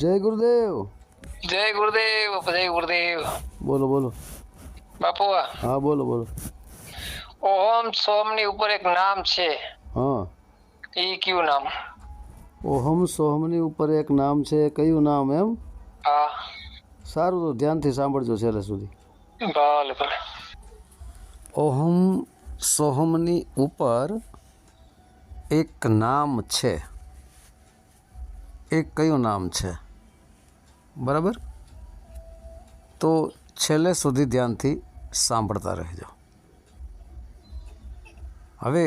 જય ગુરુદેવ. જય ગુરુદેવ. જય ગુરુદેવ. બોલો બોલો. બાપુ હા બોલો બોલો. ઓમ સોમ ની ઉપર એક નામ છે, હા. એ કયું નામ? ઓહમ સોહમની ઉપર એક નામ છે, કયું નામ એમ? હા. સારું, તો ધ્યાનથી સાંભળજો છેલ્લે સુધી. ભલે ભલે. ઓહમ સોહમની ઉપર એક નામ છે, એ કયું નામ છે? બરાબર, તો છેલ્લે સુધી ધ્યાનથી સાંભળતા રહેજો. હવે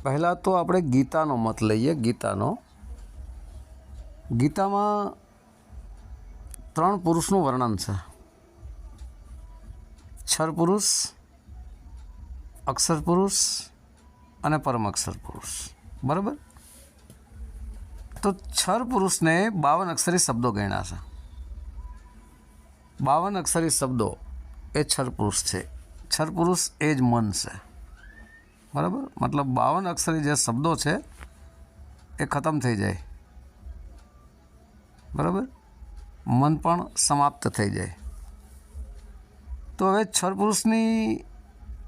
પહેલાં તો આપણે ગીતાનો મત લઈએ. ગીતામાં 3 પુરુષનું વર્ણન છે: ક્ષર પુરુષ, અક્ષર પુરુષ અને પરમ અક્ષર પુરુષ. બરાબર, તો ક્ષર પુરુષને 52 અક્ષરી શબ્દો ગણ્યા છે. 52 અક્ષરી શબ્દો એ ક્ષર પુરુષ છે. ક્ષર પુરુષ એ જ મન છે. બરાબર, મતલબ 52 અક્ષરી જે શબ્દો છે એ ખતમ થઈ જાય. બરાબર, મન પણ સમાપ્ત થઈ જાય. તો હવે ક્ષર પુરુષની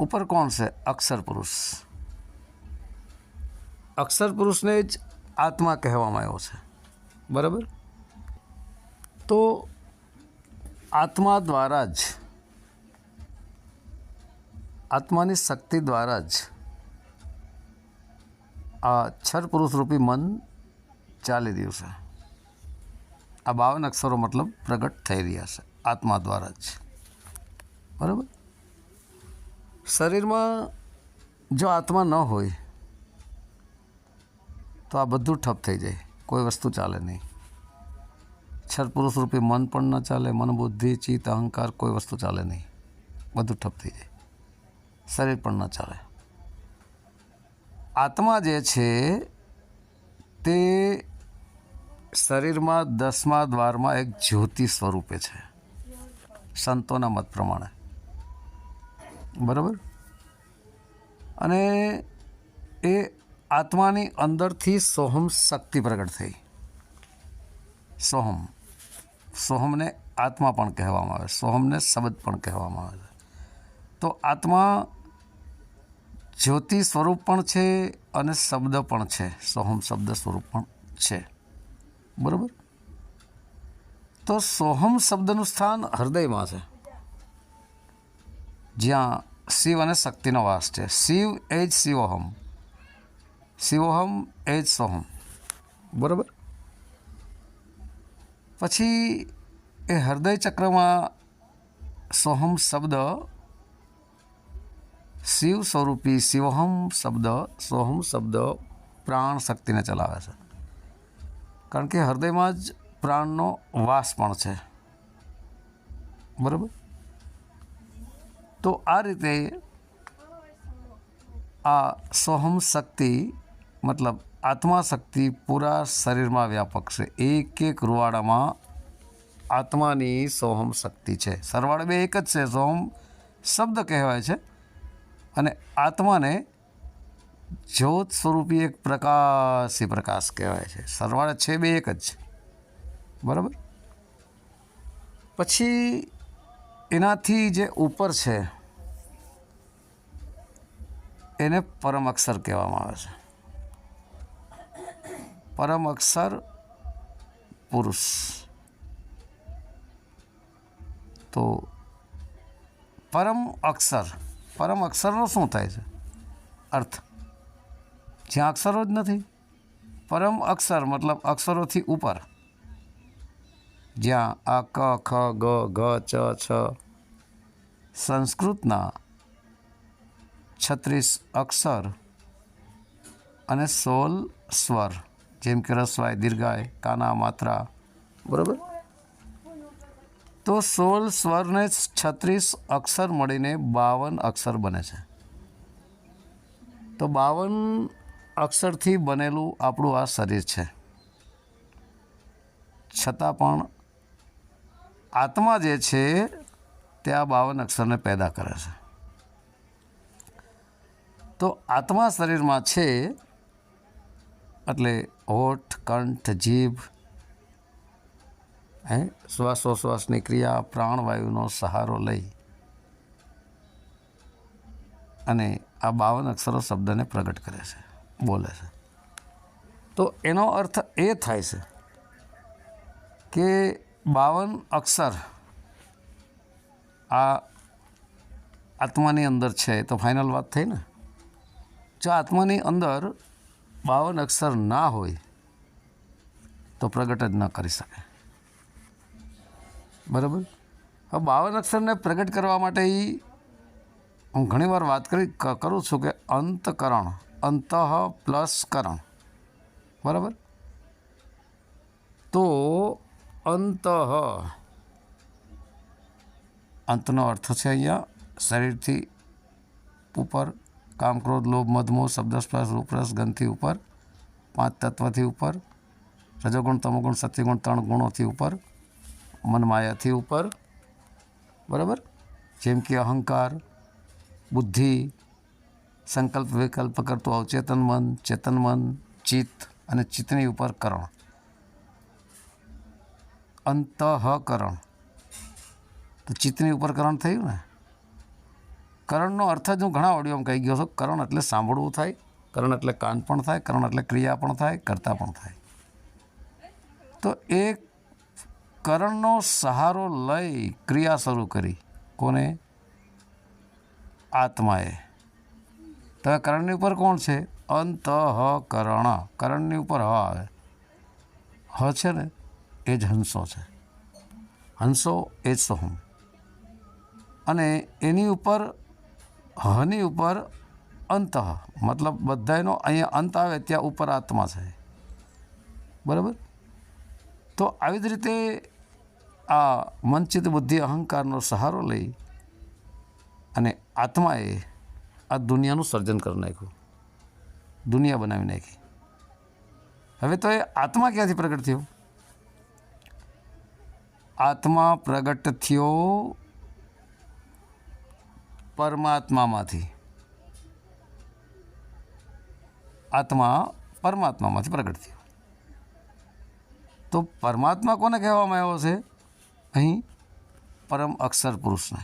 ઉપર કોણ છે? અક્ષર પુરુષ. અક્ષર પુરુષને જ આત્મા કહેવામાં આવ્યો છે. બરાબર, તો આત્મા દ્વારા જ, આત્માની શક્તિ દ્વારા જ આ ક્ષર પુરુષ રૂપી મન ચાલી રહ્યું છે. આ 52 અક્ષરો મતલબ પ્રગટ થઈ રહ્યા છે આત્મા દ્વારા જ. બરાબર, શરીરમાં જો આત્મા ન હોય તો આ બધું ઠપ થઈ જાય, કોઈ વસ્તુ ચાલે નહીં. ક્ષર પુરુષ રૂપી મન પણ ન ચાલે, મન બુદ્ધિ ચિત્ત અહંકાર કોઈ વસ્તુ ચાલે નહીં, બધું ઠપ થઈ જાય. શરીર પણ ન ચાલે. આત્મા જે છે તે શરીરમાં 10મા દ્વારમાં એક જ્યોતિ સ્વરૂપે છે, સંતોના મત પ્રમાણે. બરાબર, અને એ આત્માની અંદરથી સોહમ શક્તિ પ્રગટ થઈ. સોહમને આત્મા પણ કહેવામાં આવે, સોહમને શબ્દ પણ કહેવામાં આવે. તો આત્મા જ્યોતિ સ્વરૂપ પણ છે અને શબ્દ પણ છે, સોહમ શબ્દ સ્વરૂપ પણ છે. બરાબર, તો સોહમ શબ્દનું સ્થાન હૃદયમાં છે, જ્યાં શિવ અને શક્તિનો વાસ છે. શિવ એ જ શિવોહમ, શિવોહમ એ જ સોહમ. બરાબર, પછી એ હૃદય ચક્રમાં સોહમ શબ્દ શિવ સ્વરૂપી શિવોહમ શબ્દ, સોહમ શબ્દ પ્રાણ શક્તિને ચલાવે છે, કારણ કે હૃદયમાં જ પ્રાણનો વાસ પણ છે. બરાબર, તો આ રીતે આ સોહમ શક્તિ મતલબ આત્મા શક્તિ પૂરા શરીરમાં વ્યાપક છે. એક એક રૂવાડામાં આત્માની સોહમ શક્તિ છે. સરવાળે બે એક જ છે, સોહમ શબ્દ કહેવાય છે, અને આત્માને જ્યોત સ્વરૂપી એક પ્રકાશ કહેવાય છે. સરવાળે છે બે એક જ. બરાબર, પછી એનાથી જે ઉપર છે એને પરમ અક્ષર કહેવામાં આવે છે. પરમ અક્ષર પુરુષ. તો પરમ અક્ષરનો શું થાય છે અર્થ? જ્યાં અક્ષરો જ નથી. પરમ અક્ષર મતલબ અક્ષરોથી ઉપર, જ્યાં આ ક ખ ગ ઘ ચ છ સંસ્કૃતના 36 અક્ષર અને 16 સ્વર, જેમ કે રસ્વાય, દીર્ઘાય, કાના, માત્રા. બરાબર, તો 16 સ્વરને 36 અક્ષર મળીને 52 અક્ષર બને છે. તો 52 અક્ષરથી બનેલું આપણું આ શરીર છે. છતાં પણ આત્મા જે છે તે આ 52 અક્ષરને પેદા કરે છે. તો આત્મા શરીરમાં છે એટલે હોઠ, કંઠ, જીભ શ્વાસોશ્વાસની ક્રિયા પ્રાણવાયુનો સહારો લઈ અને આ 52 અક્ષરો શબ્દને પ્રગટ કરે છે, બોલે છે. તો એનો અર્થ એ થાય છે કે 52 અક્ષર આ આત્માની અંદર છે. તો ફાઇનલ વાત થઈ ને. જો આત્માની અંદર 52 અક્ષર ના હોય તો પ્રગટ જ ન કરી શકે. બરાબર. હવે 52 અક્ષરને પ્રગટ કરવા માટે હું ઘણીવાર વાત કરું છું કે અંતકરણ, અંતઃ પ્લસ કરણ. બરાબર. તો અંતઃ, અંતનો અર્થ છે અહીંયા શરીરથી ઉપર, કામ, ક્રોધ, લોભ, મદ, મોહ, શબ્દ, સ્પર્શ, રૂપ, રસ, ગંધથી ઉપર, 5 તત્વથી ઉપર, રજોગુણ, તમોગુણ, સત્યગુણ 3 ગુણોથી ઉપર, મન માયાથી ઉપર. બરાબર. જેમ કે અહંકાર, બુદ્ધિ, સંકલ્પ વિકલ્પ કરતું અવચેતન મન, ચેતન મન, ચિત્ત અને ચિત્તની ઉપર કરણ. અંતઃકરણ તો ચિત્તની ઉપર કરણ થયું ને. કરણનો અર્થ જ હું ઘણા ઓડિયોમાં કહી ગયો છું. કરણ એટલે સાંભળવું થાય, કરણ એટલે કાન પણ થાય, કરણ એટલે ક્રિયા પણ થાય, કરતા પણ થાય. તો એ કરણનો સહારો લઈ ક્રિયા શરૂ કરી. કોને? આત્માએ. તો કરણની ઉપર કોણ છે? અંતઃકરણ. કરણની ઉપર હ આવે. હ છે ને એ જ હંસો છે. હંસો એ જ સોહમ. અને એની ઉપર, હની ઉપર અંત, મતલબ બધાનો અહીંયા અંત આવે ત્યાં ઉપર આત્મા છે. બરાબર. તો આવી જ રીતે આ મનચિત્ત બુદ્ધિ અહંકારનો સહારો લઈ અને આત્માએ આ દુનિયાનું સર્જન કરી નાખ્યું, દુનિયા બનાવી નાખી. હવે તો એ આત્મા ક્યાંથી પ્રગટ થયો? આત્મા પ્રગટ થયો પરમાત્મામાંથી. આત્મા પરમાત્મામાંથી પ્રગટ થયો. તો પરમાત્મા કોને કહેવામાં આવ્યો છે અહીં? પરમ અક્ષર પુરુષને.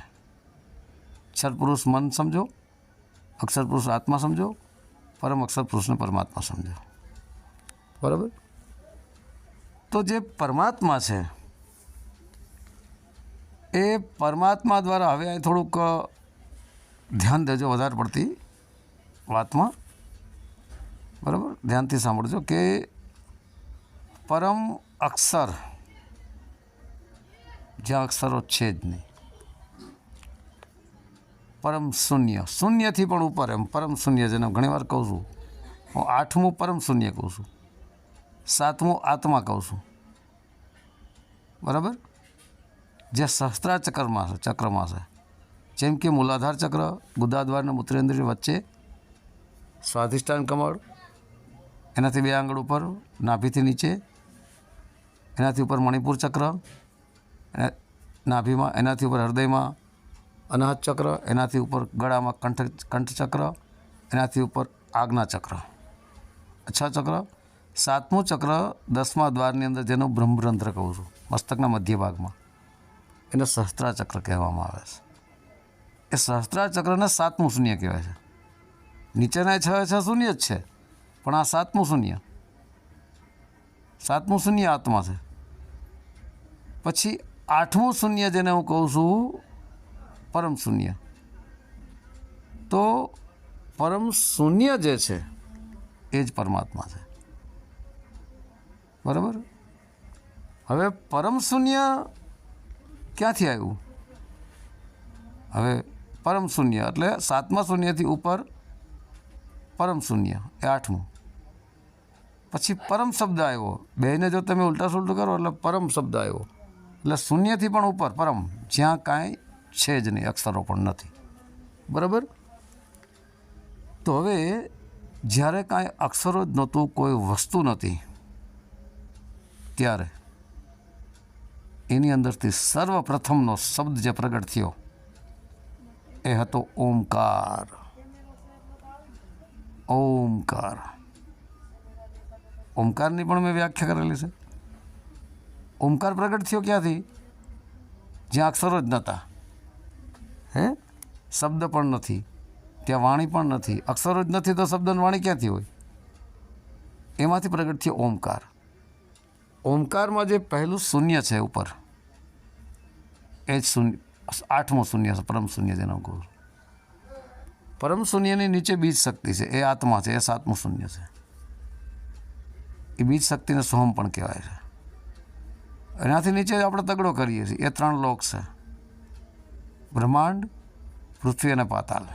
અક્ષર પુરુષ મન સમજો, અક્ષર પુરુષ આત્મા સમજો, પરમ અક્ષર પુરુષને પરમાત્મા સમજો. બરાબર. તો જે પરમાત્મા છે એ પરમાત્મા દ્વારા, હવે અહીં થોડુંક ધ્યાન દેજો વધારે પડતી વાતમાં. બરાબર. ધ્યાનથી સાંભળજો કે પરમ અક્ષર, જ્યાં અક્ષરો છે જ નહીં, પરમ શૂન્ય, શૂન્યથી પણ ઉપર, એમ પરમ શૂન્ય, જેને ઘણીવાર કહું છું હું. 8મું પરમ શૂન્ય કહું છું, 7મું આત્મા કહું છું. બરાબર. જે સહસ્ત્રા ચક્રમાં છે. જેમ કે મૂલાધાર ચક્ર, ગુદાદ્વાર અને મૂત્રેન્દ્રિય વચ્ચે સ્વાધિષ્ઠાન કમળ, એનાથી 2 આંગળ ઉપર નાભીથી નીચે, એનાથી ઉપર મણિપુર ચક્ર નાભીમાં, એનાથી ઉપર હૃદયમાં અનાહત ચક્ર, એનાથી ઉપર ગળામાં કંઠ ચક્ર, એનાથી ઉપર આજ્ઞા ચક્ર. 6 ચક્ર. 7મું ચક્ર 10મા દ્વારની અંદર, જેનું બ્રહ્મરંધ્ર કહું છું, મસ્તકના મધ્ય ભાગમાં, એને સહસ્ત્રા ચક્ર કહેવામાં આવે છે. એ સહસ્ત્રા ચક્રને 7મું શૂન્ય કહેવાય છે. નીચેના 6 શૂન્ય જ છે, પણ આ 7મું શૂન્ય, 7મું શૂન્ય આત્મા છે. પછી 8મું શૂન્ય, જેને હું કહું છું પરમ શૂન્ય. તો પરમ શૂન્ય જે છે એ જ પરમાત્મા છે. બરાબર. હવે પરમ શૂન્ય ક્યાંથી આવ્યું? હવે પરમ શૂન્ય એટલે 7મા શૂન્યથી ઉપર પરમ શૂન્ય, એ 8મું. પછી પરમ શબ્દ આવ્યો. બેને જો તમે ઉલટા સુલટું કરો એટલે પરમ શબ્દ આવ્યો. એટલે શૂન્યથી પણ ઉપર પરમ, જ્યાં કાંઈ છે જ નહીં, અક્ષરો પણ નથી. બરાબર. તો હવે જ્યારે કાંઈ અક્ષરો જ નહોતું, કોઈ વસ્તુ નથી, ત્યારે એની અંદરથી સર્વપ્રથમનો શબ્દ જે પ્રગટ થયો એ હતો ઓમકાર. ઓમકાર. ઓમકારની પણ મેં વ્યાખ્યા કરેલી છે. ઓમકાર પ્રગટ થયો ક્યાંથી? જ્યાં અક્ષરો જ નહોતા, હે, શબ્દ પણ નથી, ત્યાં વાણી પણ નથી. અક્ષરો જ નથી તો શબ્દ અને વાણી ક્યાંથી હોય? એમાંથી પ્રગટ થયો ઓમકાર. ઓમકારમાં જે પહેલું શૂન્ય છે ઉપર, એ જ શૂન્ય, 8મું શૂન્ય છે, પરમ શૂન્ય જેનો કહું. પરમ શૂન્યની નીચે બીજ શક્તિ છે, એ આત્મા છે, એ 7મું શૂન્ય છે. એ બીજ શક્તિને સોહમ પણ કહેવાય છે. એનાથી નીચે આપણે તગડો કરીએ છીએ, એ 3 લોક છે, બ્રહ્માંડ, પૃથ્વી અને પાતાલ.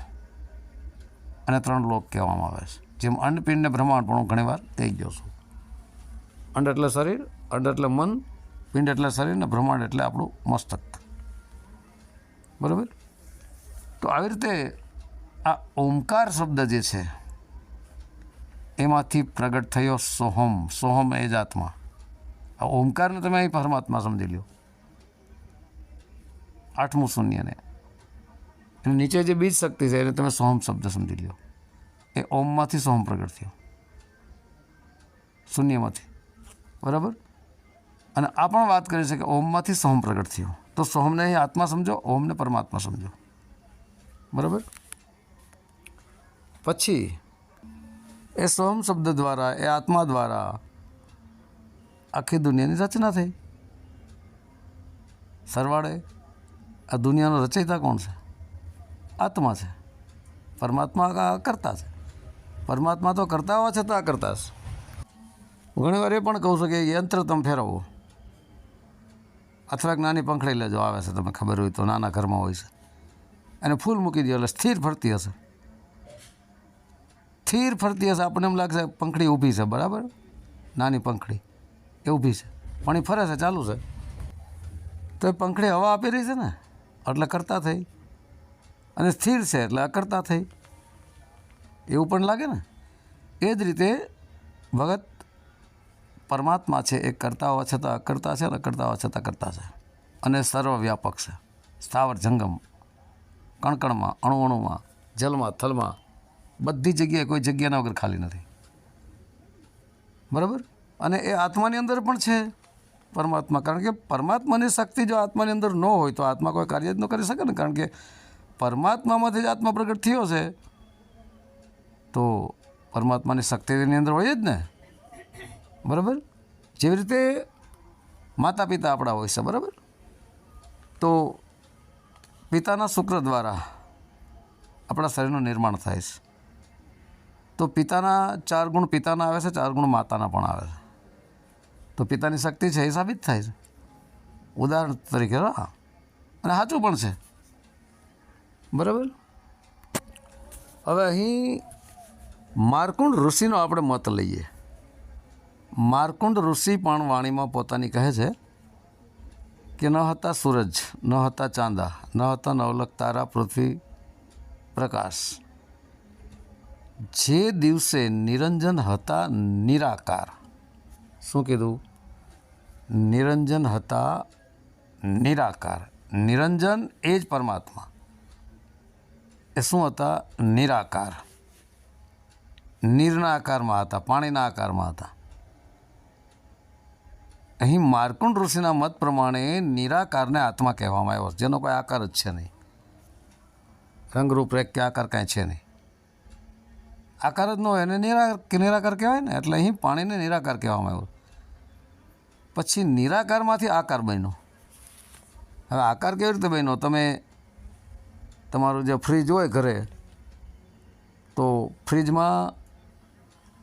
અને 3 લોક કહેવામાં આવે છે. જેમ અંડપિંડ ને બ્રહ્માંડ પણ હું ઘણીવાર કહી ગયો છું. અંડ એટલે શરીર, અંડ એટલે મન, પિંડ એટલે શરીર ને બ્રહ્માંડ એટલે આપણું મસ્તક. બરાબર? તો આવી રીતે આ ઓમકાર શબ્દ જે છે એમાંથી પ્રગટ થયો સોહમ. સોહમ એ જ આત્મા. આ ઓમકારને તમે અહીં પરમાત્મા સમજી લો, 8મું શૂન્યને. એની નીચે જે બીજ શક્તિ છે એને તમે સોહમ શબ્દ સમજી લો. એ ઓમમાંથી સોહમ પ્રગટ થયો, શૂન્યમાંથી. બરાબર? અને આ પણ વાત કરી છે કે ઓમમાંથી સોહમ પ્રગટ થયો. તો સોહમને અહીં આત્મા સમજો, ઓમને પરમાત્મા સમજો. બરાબર? પછી એ સોહમ શબ્દ દ્વારા, એ આત્મા દ્વારા આખી દુનિયાની રચના થઈ. સરવાળે આ દુનિયાનો રચયિતા કોણ છે? આત્મા છે. પરમાત્મા કરતા છે. પરમાત્મા તો કરતા હોવા છતાં કરતા છે. ઘણી વાર એ પણ કહું છું કે યંત્ર તમે ફેરવો, અથવા નાની પંખડી લેજો, આવે છે, તમે ખબર હોય તો, નાના ઘરમાં હોય છે, અને ફૂલ મૂકી દો એટલે સ્થિર ફરતી હશે. સ્થિર ફરતી હશે. આપણને એમ લાગશે પંખડી ઊભી છે. બરાબર? નાની પંખડી એ ઊભી છે, પણ એ ફરે છે, ચાલુ છે. તો એ પંખડી હવા આપી રહી છે ને, એટલે કરતા થઈ. અને સ્થિર છે એટલે અકર્તા થઈ. એવું પણ લાગે ને? એ જ રીતે ભગત પરમાત્મા છે, એ કરતા હોવા છતાં અકર્તા છે, અને કરતા હોવા છતાં કરતા છે. અને સર્વવ્યાપક છે. સ્થાવર જંગમ, કણકણમાં, અણુઅણુમાં, જલમાં, થલમાં, બધી જગ્યાએ કોઈ જગ્યાના વગર ખાલી નથી. બરાબર? અને એ આત્માની અંદર પણ છે પરમાત્મા. કારણ કે પરમાત્માની શક્તિ જો આત્માની અંદર ન હોય તો આત્મા કોઈ કાર્ય જ ન કરી શકે ને. કારણ કે પરમાત્મામાંથી જ આત્મા પ્રગટ થયો છે, તો પરમાત્માની શક્તિ એની અંદર હોય જ ને. બરાબર? જેવી રીતે માતા પિતા આપણા હોય છે. બરાબર? તો પિતાના શુક્ર દ્વારા આપણા શરીરનું નિર્માણ થાય છે. તો પિતાના 4 ગુણ પિતાના આવે છે, 4 ગુણ માતાના પણ આવે છે. તો પિતાની શક્તિ છે એ સાબિત થાય છે, ઉદાહરણ તરીકે. હા, અને સાચું પણ છે. બરાબર? હવે અહીં માર્કુંડ ઋષિનો આપણે મત લઈએ. માર્કુંડ ઋષિ પણ વાણીમાં પોતાની કહે છે કે ન હતા સૂરજ, ન હતા ચાંદા, ન હતા નવલખ તારા, પૃથ્વી પ્રકાશ, જે દિવસે નિરંજન હતા નિરાકાર. શું કીધું? નિરંજન હતા નિરાકાર. નિરંજન એ જ પરમાત્મા. એ શું હતા? નિરાકાર. નીરના આકારમાં હતા, પાણીના આકારમાં હતા. અહીં માર્કુંડ ઋષિના મત પ્રમાણે નિરાકારને આત્મા કહેવામાં આવ્યો, જેનો કોઈ આકાર જ છે નહીં. રંગરૂપ રેખ કે આકાર કાંઈ છે નહીં. આકાર જ ન હોય એને નિરાકાર કહેવાય ને. એટલે અહીં પાણીને નિરાકાર કહેવામાં આવ્યો. પછી નિરાકારમાંથી આકાર બન્યો. હવે આકાર કેવી રીતે બન્યો? તમે તમારું જે ફ્રીજ હોય ઘરે, તો ફ્રીજમાં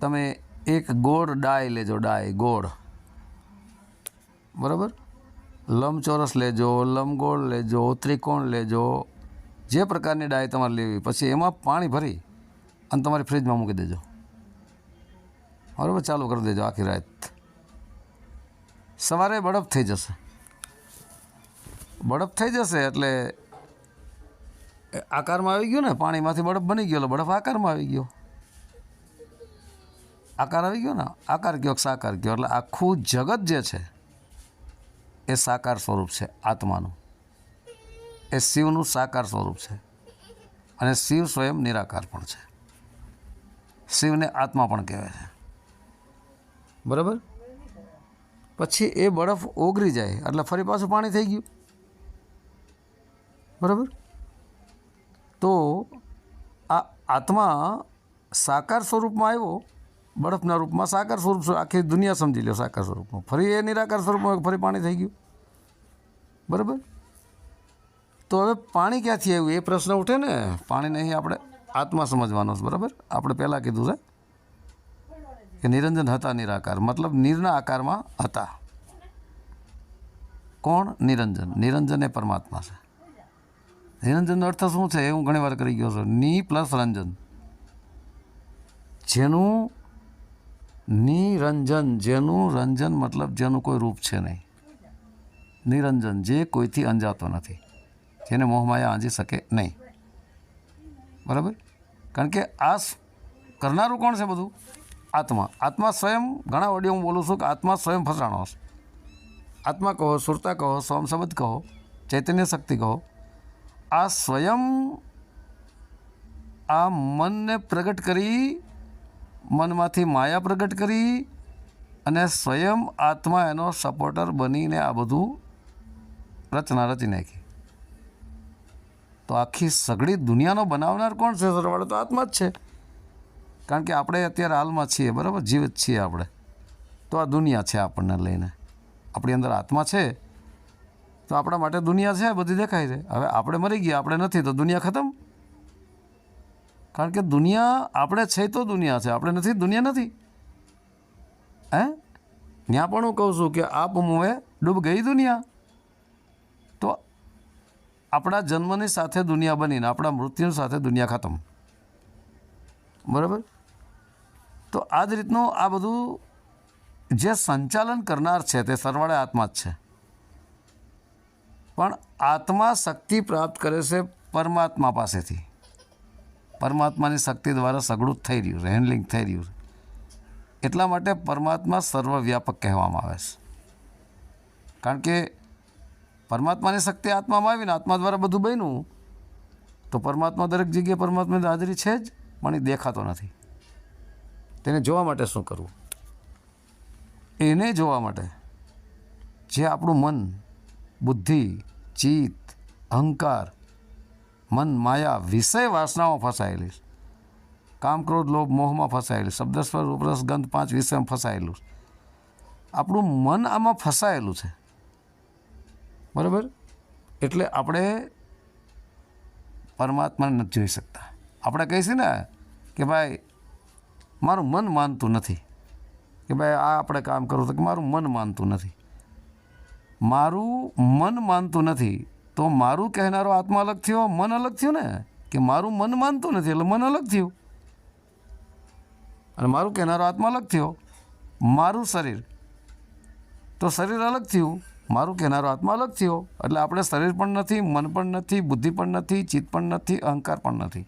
તમે એક ગોળ ડાય લેજો, ડાય ગોળ. બરાબર? લંબચોરસ લેજો, લંબગોળ લેજો, ત્રિકોણ લેજો, જે પ્રકારની ડાય તમારે લેવી. પછી એમાં પાણી ભરી અને તમારી ફ્રીજમાં મૂકી દેજો. બરાબર? ચાલુ કરી દેજો આખી રાત. સવારે બરફ થઈ જશે. બરફ થઈ જશે એટલે આકારમાં આવી ગયો ને, પાણીમાંથી બરફ બની ગયો એટલે બરફ આકારમાં આવી ગયો. આકાર આવી ગયો ને, આકાર કયો સાકાર કયો. એટલે આખું જગત જે છે એ સાકાર સ્વરૂપ છે આત્માનું. એ શિવનું સાકાર સ્વરૂપ છે. અને શિવ સ્વયં નિરાકાર પણ છે. શિવને આત્મા પણ કહેવાય છે. બરાબર? પછી એ બરફ ઓગળી જાય એટલે ફરી પાછું પાણી થઈ ગયું, બરાબર. તો આ આત્મા સાકાર સ્વરૂપમાં આવ્યો, બરફના રૂપમાં સાકાર સ્વરૂપ, આખી દુનિયા સમજી લો સાકાર સ્વરૂપમાં, ફરી એ નિરાકાર સ્વરૂપમાં ફરી પાણી થઈ ગયું, બરાબર. તો હવે પાણી ક્યાંથી આવ્યું એ પ્રશ્ન ઉઠે ને. પાણી નહીં, આપણે આત્મા સમજવાનો છે, બરાબર. આપણે પહેલાં કીધું છે કે નિરંજન હતા નિરાકાર, મતલબ નીરના આકારમાં હતા. કોણ? નિરંજન. નિરંજન એ પરમાત્મા છે. નિરંજનનો અર્થ શું છે એ હું ઘણી વાર કરી ગયો છું. ની પ્લસ રંજન, જેનું નિરંજન, જેનું રંજન મતલબ જેનું કોઈ રૂપ છે નહીં. નિરંજન, જે કોઈથી અંજાતો નથી, જેને મોહમાયા આંજી શકે નહીં, બરાબર. કારણ કે આ કરનારું કોણ છે બધું? આત્મા. આત્મા સ્વયં, ઘણા ઓડિયો હું બોલું છું કે આત્મા સ્વયં ફસાણો છે. આત્મા કહો, સુરતા કહો, સોમ શબ્દ કહો, ચૈતન્ય શક્તિ કહો, આ સ્વયં આ મનને પ્રગટ કરી, મનમાંથી માયા પ્રગટ કરી અને સ્વયં આત્મા એનો સપોર્ટર બનીને આ બધું રચના રચી નાખી. તો આખી સઘળી દુનિયાનો બનાવનાર કોણ છે? સરવાળો તો આત્મા જ છે. કારણ કે આપણે અત્યારે હાલમાં છીએ, બરાબર, જીવિત છીએ આપણે. તો આ દુનિયા છે આપણને લઈને. આપણી અંદર આત્મા છે તો આપણા માટે દુનિયા છે, બધી દેખાય છે. હવે આપણે મરી ગયા, આપણે નથી, તો દુનિયા ખતમ. કારણ કે દુનિયા આપણે છે તો દુનિયા છે, આપણે નથી, દુનિયા નથી. હે, ત્યાં પણ હું કહું છું કે આપ મુએ ડૂબ ગઈ દુનિયા. તો આપણા જન્મની સાથે દુનિયા બનીને આપણા મૃત્યુની સાથે દુનિયા ખતમ, બરાબર. તો આ જ રીતનું આ બધું જે સંચાલન કરનાર છે તે સરવાળે આત્મા જ છે. પણ આત્મા શક્તિ પ્રાપ્ત કરે છે પરમાત્મા પાસેથી. પરમાત્માની શક્તિ દ્વારા સઘળું થઈ રહ્યું છે, હેન્ડલિંગ થઈ રહ્યું છે. એટલા માટે પરમાત્મા સર્વવ્યાપક કહેવામાં આવે છે. કારણ કે પરમાત્માની શક્તિ આત્મામાં આવીને આત્મા દ્વારા બધું બન્યું, તો પરમાત્મા દરેક જગ્યાએ પરમાત્માની હાજરી છે જ, પણ એ દેખાતો નથી. તેને જોવા માટે શું કરવું? એને જોવા માટે જે આપણું મન, બુદ્ધિ, ચિત્ત, અહંકાર, મન, માયા, વિષય વાસનાઓ ફસાયેલી છે. કામ, ક્રોધ, લોભ, મોહમાં ફસાયેલી, શબ્દ, સ્પર્શ, રૂપ, રસ, ગંધ, 5 વિષયમાં ફસાયેલું છે. આપણું મન આમાં ફસાયેલું છે, બરાબર. એટલે આપણે પરમાત્માને નથી જોઈ શકતા. આપણે કહીશું ને કે ભાઈ મારું મન માનતું નથી, કે ભાઈ આ આપણે કામ કરવું તો કે મારું મન માનતું નથી. મારું મન માનતું નથી તો મારું કહેનારો આત્મા અલગ થયો, મન અલગ થયું ને. કે મારું મન માનતું નથી એટલે મન અલગ થયું, અને મારું કહેનારો આત્મા અલગ થયો. મારું શરીર તો શરીર અલગ થયું, મારું કહેનારો આત્મા અલગ થયો. એટલે આપણે શરીર પણ નથી, મન પણ નથી, બુદ્ધિ પણ નથી, ચિત્ત પણ નથી, અહંકાર પણ નથી.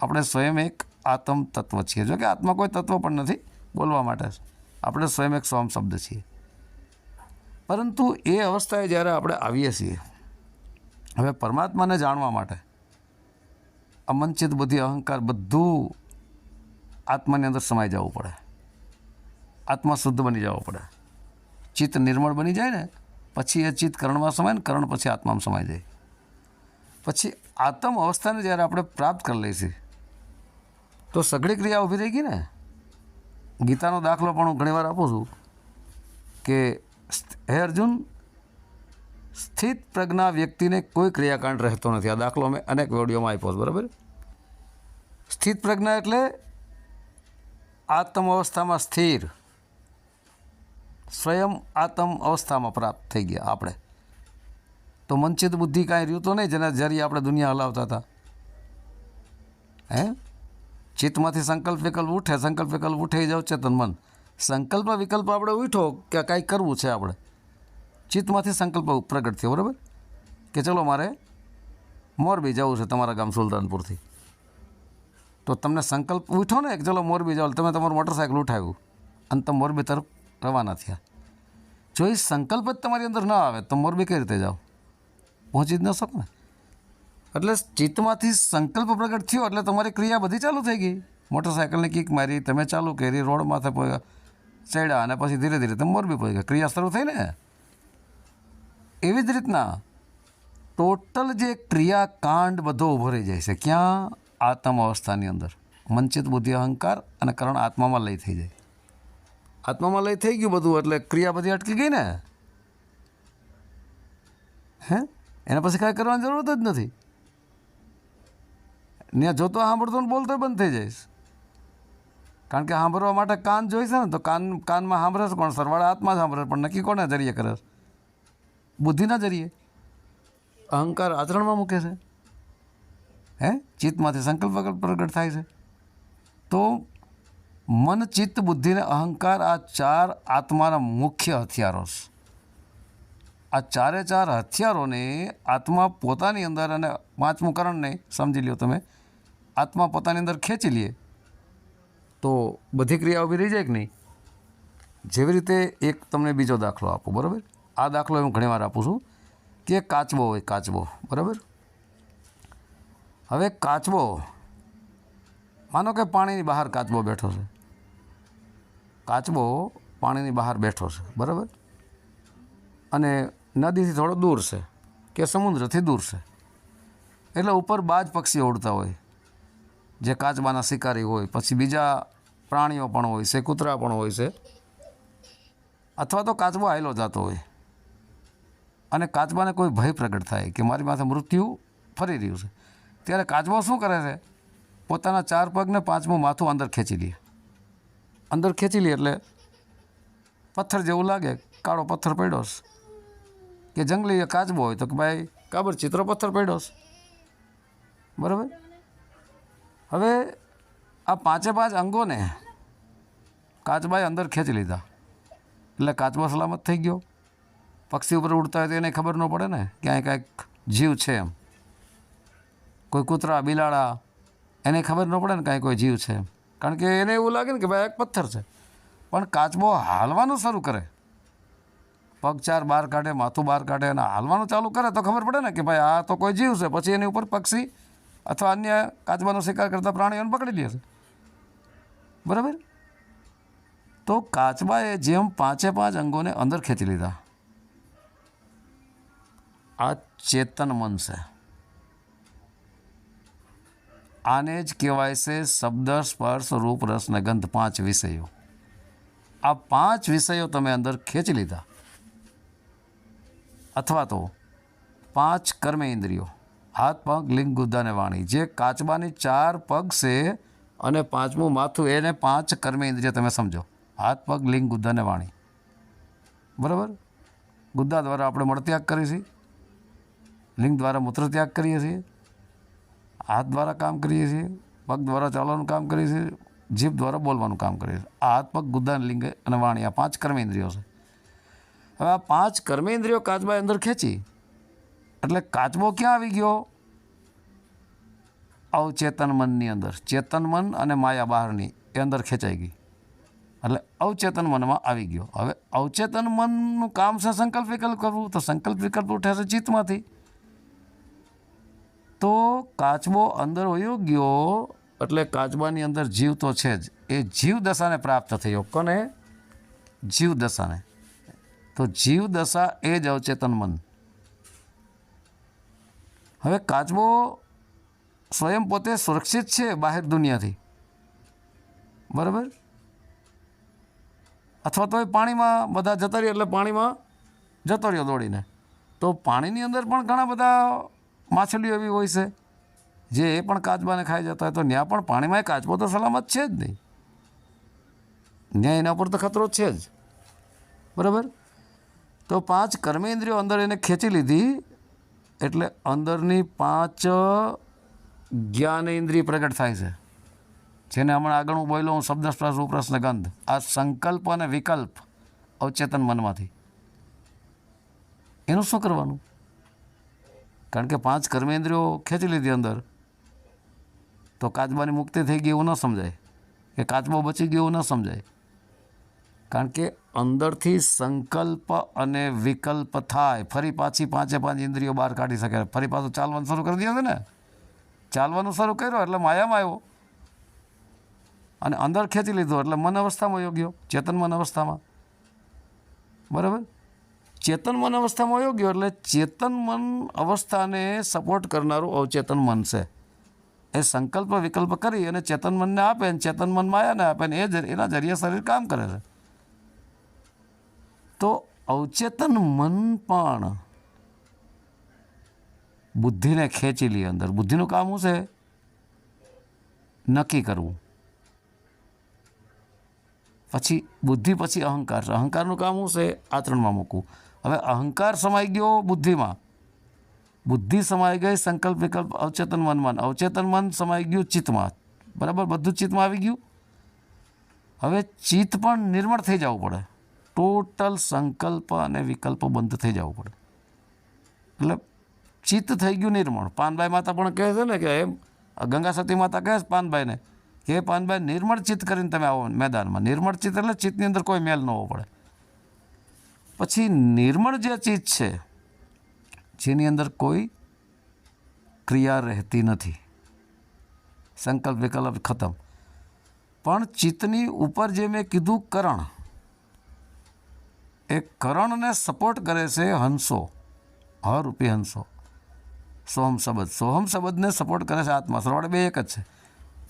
આપણે સ્વયં એક આત્મ તત્વ છીએ. જો કે આત્મા કોઈ તત્વ પણ નથી બોલવા માટે, આપણે સ્વયં એક સોમ શબ્દ છીએ. પરંતુ એ અવસ્થાએ જ્યારે આપણે આવીએ છીએ, હવે પરમાત્માને જાણવા માટે અમનચિત બુદ્ધિ, અહંકાર બધું આત્માની અંદર સમાઈ જવું પડે. આત્મા શુદ્ધ બની જવું પડે. ચિત્ત નિર્મળ બની જાય ને પછી એ ચિત્ત કરણમાં સમાય ને કરણ પછી આત્મામાં સમાઈ જાય. પછી આત્મ અવસ્થાને જ્યારે આપણે પ્રાપ્ત કરી લઈએ છીએ તો સઘળી ક્રિયા ઊભી થઈ ગઈ ને. ગીતાનો દાખલો પણ હું ઘણીવાર આપું છું કે હે અર્જુન, સ્થિત પ્રજ્ઞા વ્યક્તિને કોઈ ક્રિયાકાંડ રહેતો નથી. આ દાખલો અમે અનેક વિડીયોમાં આપ્યો છે, બરાબર. સ્થિત પ્રજ્ઞા એટલે આત્મ અવસ્થામાં સ્થિર, સ્વયં આત્મ અવસ્થામાં પ્રાપ્ત થઈ ગયા આપણે. તો મનચિત બુદ્ધિ કાંઈ રહ્યું તો નહીં જેના જરીએ આપણે દુનિયા હલાવતા હતા. હે, ચિત્તમાંથી સંકલ્પ વિકલ્પ ઉઠે, સંકલ્પ વિકલ્પ ઉઠે જાવ ચેતન મન. સંકલ્પ વિકલ્પ આપણે ઉઠો કે કાંઈ કરવું છે આપણે, ચિત્તમાંથી સંકલ્પ પ્રગટ થયો, બરાબર. કે ચલો મારે મોરબી જવું છે તમારા ગામ સુલતાનપુરથી. તો તમને સંકલ્પ ઉઠો ને કે ચલો મોરબી જાઓ, તમે તમારું મોટરસાઇકલ ઉઠાવ્યું અને તમે મોરબી તરફ રવાના થયા. જો એ સંકલ્પ જ તમારી અંદર ન આવે તો મોરબી કઈ રીતે જાઓ? પહોંચી જ ન શકો ને. એટલે ચિત્તમાંથી સંકલ્પ પ્રગટ થયો એટલે તમારી ક્રિયા બધી ચાલુ થઈ ગઈ. મોટરસાઇકલની કિક મારી, તમે ચાલુ કરી, રોડ માથે ચડ્યા અને પછી ધીરે ધીરે તમે મોરબી પહોંચી ગયા, ક્રિયા શરૂ થઈ ને. એવી જ રીતના ટોટલ જે ક્રિયાકાંડ બધો ઊભો રહી જાય છે ક્યાં? આત્મ અવસ્થાની અંદર. મનચિત બુદ્ધિ અહંકાર અને કરણ આત્મામાં લઈ થઈ જાય. આત્મામાં લઈ થઈ ગયું બધું એટલે ક્રિયા બધી અટકી ગઈ ને. હે એના પછી કાંઈ કરવાની જરૂરત જ નથી. ત્યાં જોતો સાંભળતો ને બોલતો બંધ થઈ જઈશ. કારણ કે સાંભળવા માટે કાન જોઈશે ને, તો કાનમાં સાંભળે છે કોણ? સરવાળા આત્મા જ સાંભળે, પણ નક્કી કોને જરીએ કરે છે? બુદ્ધિના જરીએ. અહંકાર આચરણમાં મૂકે છે. હે ચિત્તમાંથી સંકલ્પ વકલ્પ પ્રગટ થાય છે. તો મન, ચિત્ત, બુદ્ધિ ને અહંકાર આ ચાર આત્માના મુખ્ય હથિયારો છે. આ ચારે ચાર હથિયારોને આત્મા પોતાની અંદર, અને પાંચમું કરણને સમજી લ્યો તમે, આત્મા પોતાની અંદર ખેંચી લે તો બધી ક્રિયા ઊભી રહી જાય કે નહીં. જેવી રીતે એક તમને બીજો દાખલો આપું, બરાબર? આ દાખલો હું ઘણીવાર આપું છું કે કાચબો હોય, કાચબો, બરાબર? હવે કાચબો, માનો કે પાણીની બહાર કાચબો બેઠો છે. કાચબો પાણીની બહાર બેઠો છે, બરાબર? અને નદીથી થોડો દૂર છે કે સમુદ્રથી દૂર છે. એટલે ઉપર બાજ પક્ષીઓ ઉડતા હોય, જે કાચબાના શિકારી હોય, પછી બીજા પ્રાણીઓ પણ હોય છે, કૂતરા પણ હોય છે, અથવા તો કાચબો હાયલો જતો હોય અને કાચબાને કોઈ ભય પ્રગટ થાય કે મારી માથે મૃત્યુ ફરી રહ્યું છે. ત્યારે કાચબો શું કરે છે? પોતાના ચાર પગને પાંચમું માથું અંદર ખેંચી લે. અંદર ખેંચી લે એટલે પથ્થર જેવું લાગે, કાળો પથ્થર પડ્યો છે, કે જંગલી કાચબો હોય તો કે ભાઈ કાબર ચિત્ર પથ્થર પડ્યો છે, બરાબર? હવે આ પાંચે પાંચ અંગોને કાચબાએ અંદર ખેંચી લીધા એટલે કાચબો સલામત થઈ ગયો. પક્ષી ઉપર ઉડતા હોય તો એને ખબર ન પડે ને કે અહીં કાંઈક જીવ છે એમ. કોઈ કૂતરા, બિલાડા, એને ખબર ન પડે ને કાંઈ કોઈ જીવ છે એમ, કારણ કે એને એવું લાગે ને કે ભાઈ એક પથ્થર છે. પણ કાચબો હાલવાનું શરૂ કરે, પગ ચાર બહાર કાઢે, માથું બહાર કાઢે અને હાલવાનું ચાલુ કરે તો ખબર પડે ને કે ભાઈ આ તો કોઈ જીવ છે. પછી એની ઉપર પક્ષી અથવા અન્ય કાચબાનો શિકાર કરતા પ્રાણીઓને પકડી લે છે, બરાબર? તો કાચબાએ જેમ પાંચે પાંચ અંગોને અંદર ખેંચી લીધા, આ ચેતન મન છે. આને જ કહેવાય છે શબ્દ, સ્પર્શ, રૂપ, રસ ને ગંધ, પાંચ વિષયો. આ પાંચ વિષયો તમે અંદર ખેંચી લીધા, અથવા તો પાંચ કર્મેન્દ્રિયો, હાથ, પગ, લિંગ, ગુદ્દા અને વાણી, જે કાચબાની ચાર પગ છે અને પાંચમું માથું, એને પાંચ કર્મેન્દ્રિય તમે સમજો. હાથ, પગ, લિંગ, ગુદ્દા અને વાણી, બરાબર? ગુદ્દા દ્વારા આપણે મળત્યાગ કરીએ છીએ, લિંગ દ્વારા મૂત્રત્યાગ કરીએ છીએ, હાથ દ્વારા કામ કરીએ છીએ, પગ દ્વારા ચાલવાનું કામ કરીએ છીએ, જીભ દ્વારા બોલવાનું કામ કરીએ છીએ. આ હાથ, પગ, ગુદ્દા, લિંગ અને વાણી, આ પાંચ કર્મેન્દ્રિયો છે. હવે આ પાંચ કર્મેન્દ્રિયો કાચબાએ અંદર ખેંચી એટલે કાચબો ક્યાં આવી ગયો? અવચેતન મનની અંદર. ચેતન મન અને માયા બહારની એ અંદર ખેંચાઈ ગઈ એટલે અવચેતન મનમાં આવી ગયો. હવે અવચેતન મનનું કામ છે સંકલ્પ વિકલ્પ કરવું, તો સંકલ્પ વિકલ્પ ઉઠે છે ચિત્તમાંથી. તો કાચબો અંદર વયો ગયો એટલે કાચબાની અંદર જીવ તો છે જ, એ જીવ દશાને પ્રાપ્ત થયો. કોને? જીવ દશાને. તો જીવ દશા એ જ અવચેતન મન. હવે કાચબો સ્વયં પોતે સુરક્ષિત છે બહાર દુનિયાથી, બરાબર? અથવા તો એ પાણીમાં બધા જતા રહ્યો એટલે પાણીમાં જતો રહ્યો દોડીને. તો પાણીની અંદર પણ ઘણા બધા માછલીઓ એવી હોય છે જે એ પણ કાચબાને ખાઈ જતા હોય, તો ત્યાં પણ પાણીમાં એ કાચબો તો સલામત છે જ નહીં. ત્યાં એના પર તો ખતરો છે જ, બરાબર? તો પાંચ કર્મેન્દ્રિયો અંદર એને ખેંચી લીધી એટલે અંદરની પાંચ જ્ઞાનેન્દ્રિય પ્રગટ થાય છે, જેને હમણાં આગળ હું બોલ્યો હું શબ્દ, સ્પર્શ, રૂપ, રસ ને ગંધ. આ સંકલ્પ અને વિકલ્પ અવચેતન મનમાંથી. એનું શું કરવાનું? કારણ કે પાંચ કર્મેન્દ્રિયો ખેંચી લીધી અંદર, તો કાચબાની મુક્તિ થઈ ગઈ એવું ન સમજાય, કે કાચબો બચી ગયો એવું ન સમજાય. કારણ કે અંદરથી સંકલ્પ અને વિકલ્પ થાય, ફરી પાછી પાંચે પાંચ ઇન્દ્રિયો બહાર કાઢી શકે, ફરી પાછું ચાલવાનું શરૂ કરી દે છે ને. ચાલવાનું શરૂ કર્યો એટલે માયામાં આવ્યો, અને અંદર ખેંચી લીધો એટલે મન અવસ્થામાં યોગ્ય, ચેતન મન અવસ્થામાં. બરાબર? ચેતન મન અવસ્થામાં યોગ્ય એટલે ચેતન મન અવસ્થાને સપોર્ટ કરનારું અવચેતન મન છે. એ સંકલ્પ વિકલ્પ કરી અને ચેતન મનને આપે ને ચેતન મન માયાને આપે ને એના જરીએ શરીર કામ કરે છે. તો અવચેતન મન પણ બુદ્ધિને ખેંચી લે અંદર. બુદ્ધિનું કામ શું છે? નક્કી કરવું. પછી બુદ્ધિ, પછી અહંકાર છે. અહંકારનું કામ શું છે? આચરણમાં મૂકવું. હવે અહંકાર સમાઈ ગયો બુદ્ધિમાં, બુદ્ધિ સમાઈ ગઈ સંકલ્પ વિકલ્પ અવચેતન મનમાં, અવચેતન મન સમાઈ ગયું ચિત્તમાં. બરાબર? બધું ચિત્તમાં આવી ગયું. હવે ચિત્ત પણ નિર્મળ થઈ જવું પડે. ટોટલ સંકલ્પ અને વિકલ્પ બંધ થઈ જવું પડે. એટલે ચિત્ત થઈ ગયું નિર્મળ. પાનબાઈ માતા પણ કહે છે ને કે એમ, ગંગા સતી માતા કહે છે પાનબાઈને કે પાનબાઈ નિર્મળ ચિત્ત કરીને તમે આવો મેદાનમાં. નિર્મળ ચિત્ત એટલે ચિત્તની અંદર કોઈ મેલ ન હોવો પડે. પછી નિર્મળ જે ચિત્ત છે જેની અંદર કોઈ ક્રિયા રહેતી નથી, સંકલ્પ વિકલ્પ ખતમ. પણ ચિત્તની ઉપર જે મેં કીધું કરણ, એ કરણને સપોર્ટ કરે છે હંસો, હરૂપી હંસો. સોહમ શબ્દ, સોહમ શબ્દને સપોર્ટ કરે છે આત્મા. સરવાળે બે એક જ છે.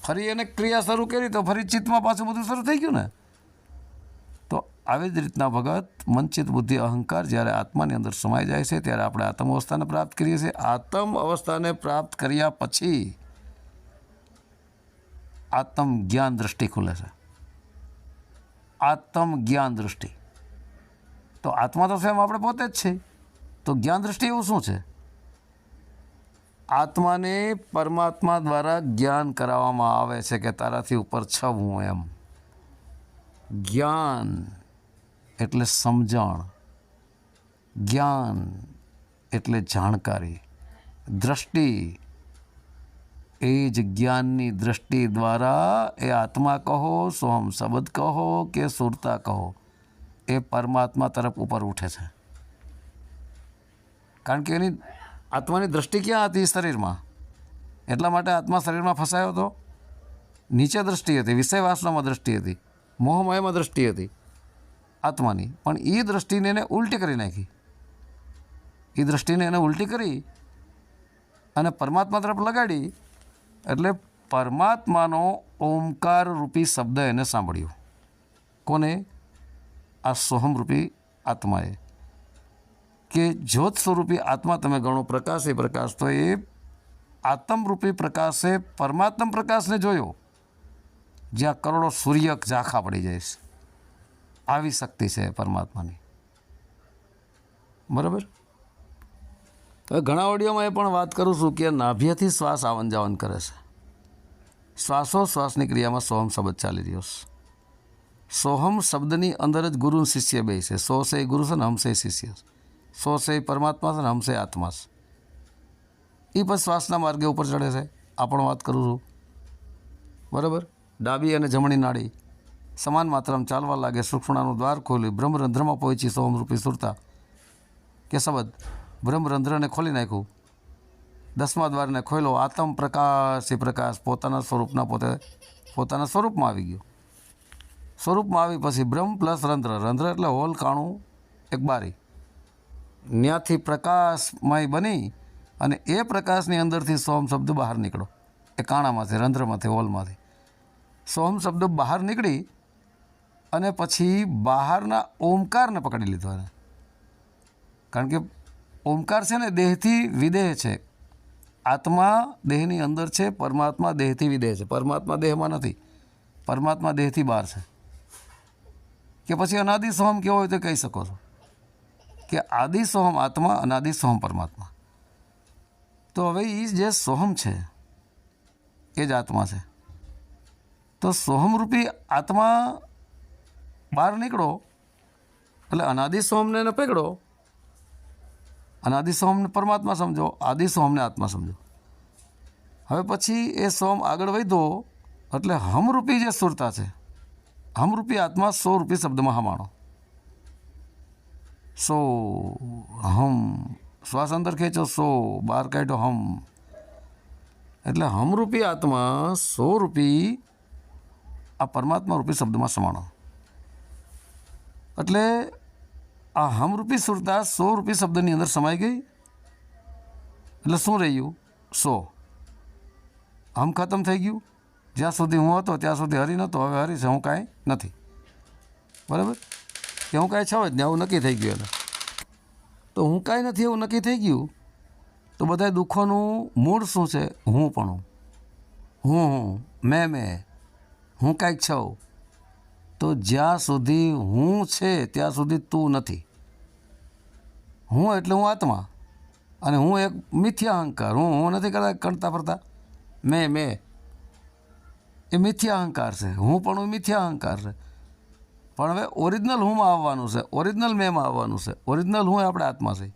ફરી એને ક્રિયા શરૂ કરી તો ફરી ચિત્તમાં પાછું બધું શરૂ થઈ ગયું ને. તો આવી જ રીતના ભગત મનચિત્ત બુદ્ધિ અહંકાર જ્યારે આત્માની અંદર સમાઈ જાય છે ત્યારે આપણે આત્મ અવસ્થાને પ્રાપ્ત કરીએ છીએ. આત્મ અવસ્થાને પ્રાપ્ત કર્યા પછી આત્મ જ્ઞાન દૃષ્ટિ ખુલે છે. આત્મ જ્ઞાન દૃષ્ટિ. તો આત્મા તો સ્વયં આપણે પોતે જ છે. તો જ્ઞાન દૃષ્ટિ એવું શું છે? આત્માને પરમાત્મા દ્વારા જ્ઞાન કરાવવામાં આવે છે કે તારાથી ઉપર છું હું એમ. જ્ઞાન એટલે સમજણ, જ્ઞાન એટલે જાણકારી, દ્રષ્ટિ. એ જ જ્ઞાનની દૃષ્ટિ દ્વારા એ આત્મા કહો, સોહમ શબ્દ કહો કે સુરતા કહો, એ પરમાત્મા તરફ ઉપર ઉઠે છે. કારણ કે એની આત્માની દૃષ્ટિ ક્યાં હતી? શરીરમાં. એટલા માટે આત્મા શરીરમાં ફસાયો હતો. નીચે દૃષ્ટિ હતી, વિષય વાસનામાં દૃષ્ટિ હતી, મોહમયમાં દૃષ્ટિ હતી આત્માની. પણ એ દૃષ્ટિને એને ઉલટી કરી નાખી. એ દૃષ્ટિને એને ઉલટી કરી અને પરમાત્મા તરફ લગાડી. એટલે પરમાત્માનો ઓમકાર રૂપી શબ્દ એને સાંભળ્યો. કોને? આ સોહમ રૂપી આત્માએ. કે જ્યોત સ્વરૂપી આત્મા તમે ગણો, પ્રકાશ એ પ્રકાશ. તો એ આત્મરૂપી પ્રકાશે પરમાત્મ પ્રકાશને જોયો જ્યાં કરોડો સૂર્ય ઝાંખા પડી જાય છે. આવી શક્તિ છે પરમાત્માની. બરાબર? હવે ઘણા ઓડિયોમાં એ પણ વાત કરું છું કે નાભ્યથી શ્વાસ આવન જાવન કરે છે. શ્વાસોશ્વાસની ક્રિયામાં સોહમ શબ્દ ચાલી રહ્યો છે. સોહમ શબ્દની અંદર જ ગુરુ શિષ્ય બે છે. સો સે ગુરુ છે ને હમ સે શિષ્ય છે. સો સે પરમાત્મા છે ને હમ સે આત્મા છે. એ પછી શ્વાસના માર્ગે ઉપર ચડે છે. આ પણ વાત કરું છું. બરાબર? ડાબી અને જમણી નાડી સમાન માત્રામાં ચાલવા લાગે. સુષુમ્નાનું દ્વાર ખોલ્યું, બ્રહ્મરંધ્રમાં પહોંચી સોહમરૂપી સુરતા કે શબ્દ બ્રહ્મરંધ્રને ખોલી નાખ્યું. 10મા દ્વારને ખોલ્યો. આત્મ પ્રકાશ એ પ્રકાશ પોતાના સ્વરૂપના પોતાના સ્વરૂપમાં આવી ગયો. સ્વરૂપમાં આવી પછી બ્રહ્મ પ્લસ રંધ્ર. રંધ્ર એટલે હોલ કાણું એક બારી. ત્યાંથી પ્રકાશમય બની અને એ પ્રકાશની અંદરથી સોહમ શબ્દ બહાર નીકળો. એ કાણામાંથી, રંધ્રમાંથી, હોલમાંથી સોહમ શબ્દ બહાર નીકળી અને પછી બહારના ઓમકારને પકડી લીધો એને. કારણ કે ઓમકાર છે ને દેહથી વિદેહ છે. આત્મા દેહની અંદર છે, પરમાત્મા દેહથી વિદેહ છે. પરમાત્મા દેહમાં નથી, પરમાત્મા દેહથી બહાર છે. કે પછી અનાદિ સોહમ કેવો હોય તો કહી શકો છો કે આદિ સોહમ આત્મા, અનાદિ સોહમ પરમાત્મા. તો હવે એ જે સોહમ છે એ જ આત્મા છે. તો સોહમરૂપી આત્મા બહાર નીકળો એટલે અનાદિ સોહમને એને પકડો. અનાદિ સોહમને પરમાત્મા સમજો, આદિ સોહમને આત્મા સમજો. હવે પછી એ સોહમ આગળ વધ્યો એટલે હમરૂપી જે સુરતા છે, હમરૂપી આત્મા સો રૂપી શબ્દમાં હમાણો. સો હમ, શ્વાસ અંદર ખેંચો સો, બહાર કાઢ્યો હમ. એટલે હમરૂપી આત્મા સો રૂપી આ પરમાત્મા રૂપી શબ્દમાં સમાણો. એટલે આ હમરૂપી સુરતા 100 રૂપી શબ્દની અંદર સમાઈ ગઈ. એટલે શું રહ્યું? 100. હમ ખતમ થઈ ગયું. જ્યાં સુધી હું હતો ત્યાં સુધી હરી નહોતો, હવે હરી છે, હું કાંઈ નથી. બરાબર? કે હું કાંઈ છું જ નહીં, આવું નક્કી થઈ ગયું. એટલે તો હું કાંઈ નથી એવું નક્કી થઈ ગયું. તો બધા દુઃખોનું મૂળ શું છે? હું પણ હું મેં હું કાંઈક છું. તો જ્યાં સુધી હું છે ત્યાં સુધી તું નથી. હું એટલે હું આત્મા, અને હું એક મિથ્યા અહંકાર. હું નથી કરતા ફરતા મેં એ મિથ્યા અહંકાર છે. હું પણ મિથ્યા અહંકાર છે. પણ હવે ઓરિજિનલ હુંમાં આવવાનું છે, ઓરિજિનલ મેંમાં આવવાનું છે. ઓરિજિનલ હું આપણે આત્મા છે.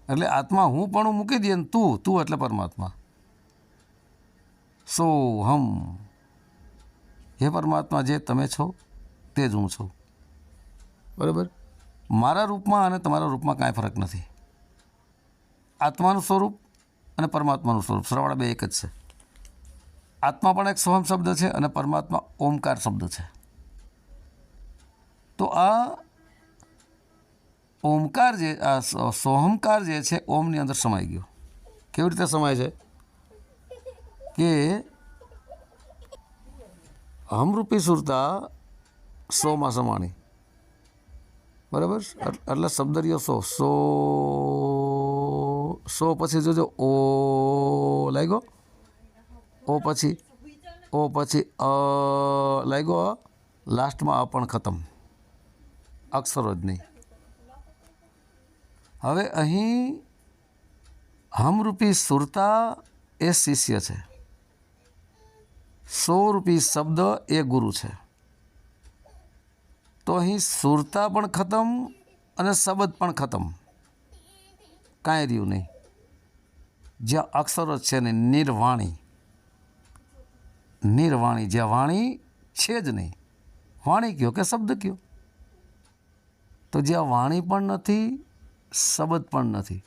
એટલે આત્મા હું પણ મૂકી દઈએ ને તું એટલે પરમાત્મા. સોહમ, હે પરમાત્મા, જે તમે છો તે જ હું છું. બરાબર? મારા રૂપમાં અને તમારા રૂપમાં કાંઈ ફરક નથી. આત્માનું સ્વરૂપ અને પરમાત્માનું સ્વરૂપ સરવાળા બે એક જ છે. આત્મા પણ એક સોહમ શબ્દ છે અને પરમાત્મા ઓમકાર શબ્દ છે. તો આ ઓમકાર જે આ સોહમકાર જે છે ઓમની અંદર સમાઈ ગયો. કેવી રીતે સમાય છે? કે હમરૂપી સુરતા 100માં સમાણી. બરાબર? એટલે શબ્દ રહ્યો 100. 100 પછી જોજો ઓ લાગ્યો, ઓ પછી લાગ્યો, લાસ્ટમાં આ પણ ખતમ, અક્ષરો જ નહીં. હવે અહીં હમરૂપી સુરતા એ શિષ્ય છે, 100 રૂપી શબ્દ એ ગુરુ છે. તો અહીં સુરતા પણ ખતમ અને શબ્દ પણ ખતમ, કાંઈ રહ્યું નહીં. જ્યાં અક્ષરો છે ને નિર્વાણી, જ્યાં વાણી છે જ નહીં. વાણી કયો કે શબ્દ કયો? તો જ્યાં વાણી પણ નથી, શબ્દ પણ નથી,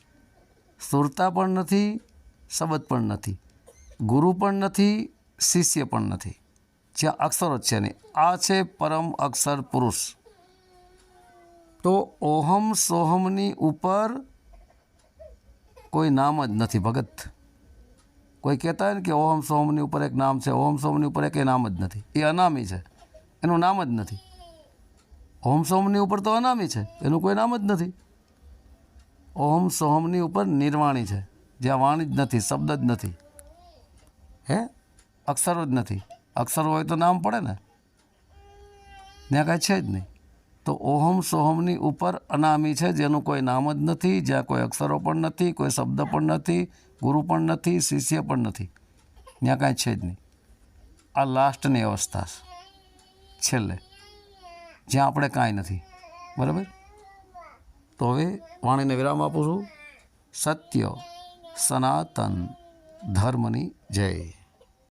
સુરતા પણ નથી, શબ્દ પણ નથી, ગુરુ પણ નથી, શિષ્ય પણ નથી. જ્યાં અક્ષરો જ છે નહીં. આ છે પરમ અક્ષર પુરુષ. તો ઓહમ સોહમની ઉપર કોઈ નામ જ નથી ભગત. કોઈ કહેતા હોય ને કે ઓહમ સોહમની ઉપર એક નામ છે, ઓહમ સોહમની ઉપર એક નામ જ નથી. એ અનામી છે, એનું નામ જ નથી. ઓહમ સોહમની ઉપર તો અનામી છે, એનું કોઈ નામ જ નથી. ઓહમ સોહમની ઉપર નિર્વાણી છે, જ્યાં વાણી જ નથી, શબ્દ જ નથી, હે અક્ષરો જ નથી. અક્ષરો હોય તો નામ પડે ને, ત્યાં કાંઈ છે જ નહીં. તો ઓહમ સોહમની ઉપર અનામી છે, જેનું કોઈ નામ જ નથી, જ્યાં કોઈ અક્ષરો પણ નથી, કોઈ શબ્દ પણ નથી, ગુરુ પણ નથી, શિષ્ય પણ નથી, ત્યાં કાંઈ છે જ નહીં. આ લાસ્ટની અવસ્થા છે, છેલ્લે, જ્યાં આપણે કાંઈ નથી. બરાબર? તો હવે વાણીને વિરામ આપું છું. સત્ય સનાતન ધર્મની જય.